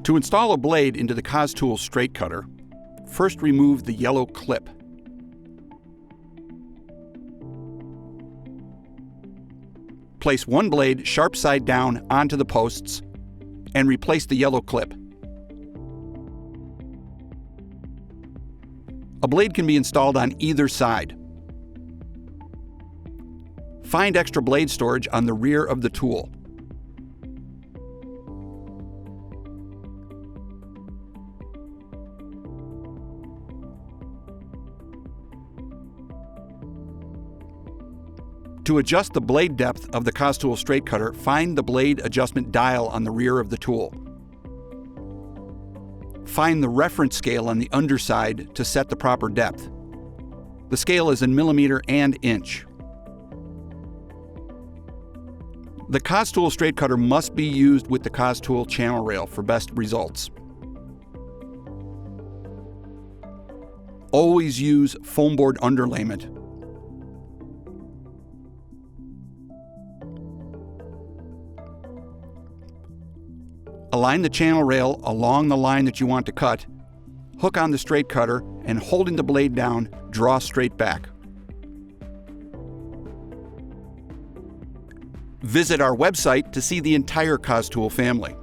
To install a blade into the Cos-Tools Straight Cutter, first remove the yellow clip. Place one blade sharp side down onto the posts and replace the yellow clip. A blade can be installed on either side. Find extra blade storage on the rear of the tool. To adjust the blade depth of the Cos-Tools Straight Cutter, find the blade adjustment dial on the rear of the tool. Find the reference scale on the underside to set the proper depth. The scale is in millimeter and inch. The Cos-Tools Straight Cutter must be used with the Cos-Tools Channel Rail for best results. Always use foam board underlayment. Align the channel rail along the line that you want to cut, hook on the straight cutter, and holding the blade down, draw straight back. Visit our website to see the entire Cos-Tools family.